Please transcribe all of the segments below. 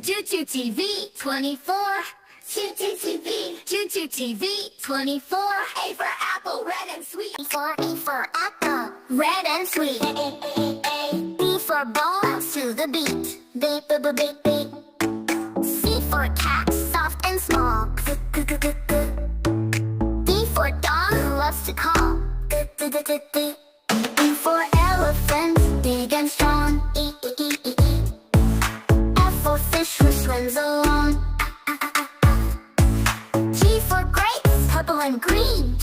Chintu TV 24. Chintu TV. Chintu TV 24. A for apple, red and sweet. E for apple, red and sweet. B for ball, bounce to the beat. Beat, beep, beep, beep. C for cat, soft and small. D for dog, who loves to call. E for elephant, big and strong. F for fish who swims along. G for grapes, purple and green.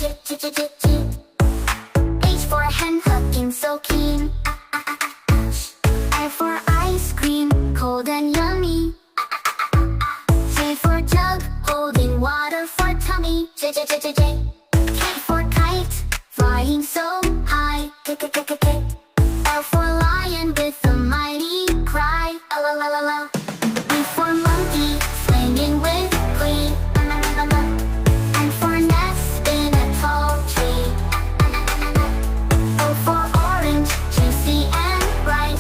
H for hen, hooking so keen. I for ice cream, cold and yummy. J for jug, holding water for tummy. K for kite, flying so high. L for lion with a mighty cry. L. M for monkey, swinging with glee. N for nest in a tall tree. O for orange, juicy and bright.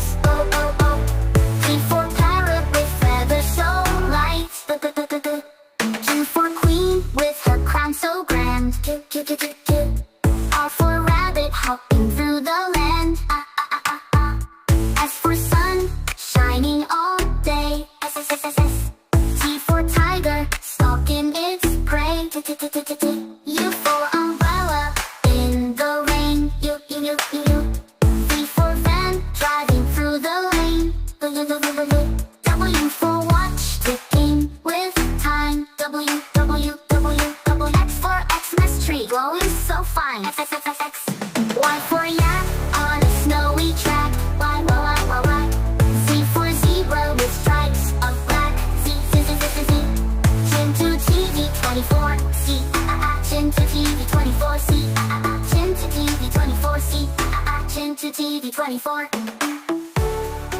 P for parrot with feathers so light. Q for queen with her crown so grand. R for rabbit, hopping through the land. S for sun, shining all day. T for tiger, stalking its prey. U for umbrella, in the rain. U. V for van, driving through the lane. W for watch, ticking with time. X for Xmas tree, glowing so fine. Y for yak, on a snowy track. Y. Z for zebra with stripes of black. Z. Chintu TV 24. C. Chintu TV 24. C. Chintu TV 24. C. Chintu TV 24.